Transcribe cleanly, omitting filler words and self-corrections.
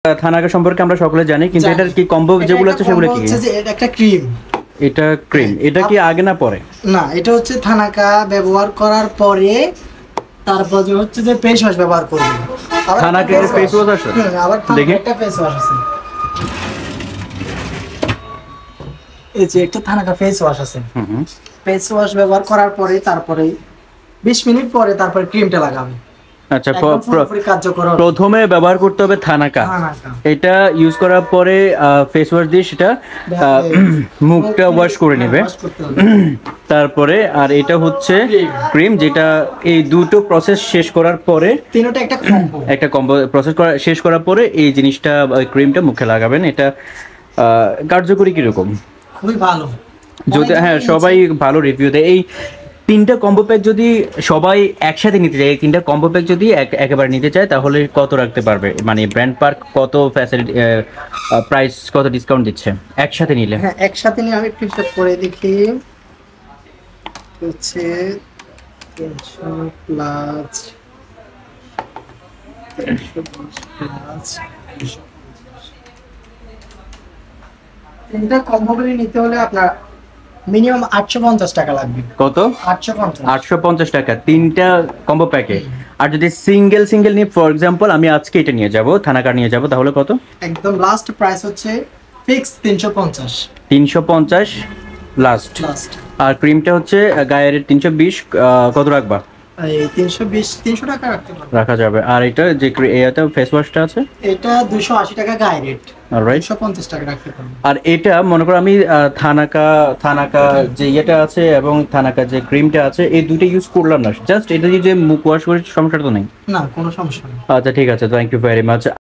Thanaka সম্পর্কে আমরা সকলে জানি, কিন্তু এটার কি কম্বো যেগুলো আছে সেগুলো কি? হচ্ছে যে এটা একটা ক্রিম। এটা ক্রিম, এটা কি আগে না পরে? না, এটা হচ্ছে থানাকা ব্যবহার করার পরে তারপর যে হচ্ছে যে ফেস ওয়াশ ব্যবহার করবেন। থানাকা এর ফেস ওয়াশ আছে, আবার দেখি একটা ফেস ওয়াশ আছে। এই যে একটা থানাকা ফেস ওয়াশ আছে। ফেস ওয়াশ ব্যবহার করার পরে তারপরে 20 মিনিট পরে তারপরে ক্রিমটা লাগাবে। আচ্ছা, প্রথমে ব্যবহার করতে হবে থানাকা। এটা ইউজ করার পরে ফেস ওয়াশ দিয়ে সেটা মুখটা ওয়াশ করে নেবে। তারপরে আর এটা হচ্ছে ক্রিম, যেটা এই দুটো প্রসেস শেষ করার পরে তিনটা একটা কম্বো প্রসেস করা শেষ করার পরে এই জিনিসটা ক্রিমটা মুখে লাগাবেন। এটা কার্যকরী কিরকম? খুবই ভালো। যদি হ্যাঁ, সবাই ভালো রিভিউ দেয়। এই তিনটা কম্বো প্যাক যদি সবাই একসাথে নিতে চায়, এই তিনটা কম্বো প্যাক যদি একেবারে নিতে চায়, তাহলে কত রাখতে পারবে? মানে ব্র্যান্ড পার্ক কত ফ্যাসিলিটি, প্রাইস কত ডিসকাউন্ট দিচ্ছে একসাথে নিলে? হ্যাঁ, একসাথে নিয়ে আমি একটু হিসাব করে দেখি। হচ্ছে 300 প্লাস 3টা কম্বো করে নিতে হলে আপনার মিনিমাম 850 টাকা লাগবে। কত? 850। 850 টাকা তিনটা কম্বো প্যাকে। আর যদি সিঙ্গেল নিয়ে, ফর এক্সাম্পল আমি আজকে এটা নিয়ে যাব, থানাকার নিয়ে যাব, তাহলে কত? একদম লাস্ট প্রাইস হচ্ছে ফিক্স 350। 350 লাস্ট। আর ক্রিমটা হচ্ছে গায়ের 320, কত রাখবা? এই 300 টাকা রাখা যাবে। আর এটা যে এটা ফেস ওয়াশটা আছে, এটা 280 টাকা গায়ে রেট। অলরাইট, 250 টাকা রাখতে পারবেন। আর এটা মনে করো আমি থানাকা যে ইয়েটা আছে এবং থানাকা যে ক্রিমটা আছে, এই দুটো ইউজ করলাম না, জাস্ট এটা দিয়ে যে মুখ ওয়াশ করে, সমস্যাটা তো নেই? না, কোনো সমস্যা নেই। আচ্ছা ঠিক আছে, থ্যাংক ইউ ভেরি মাচ।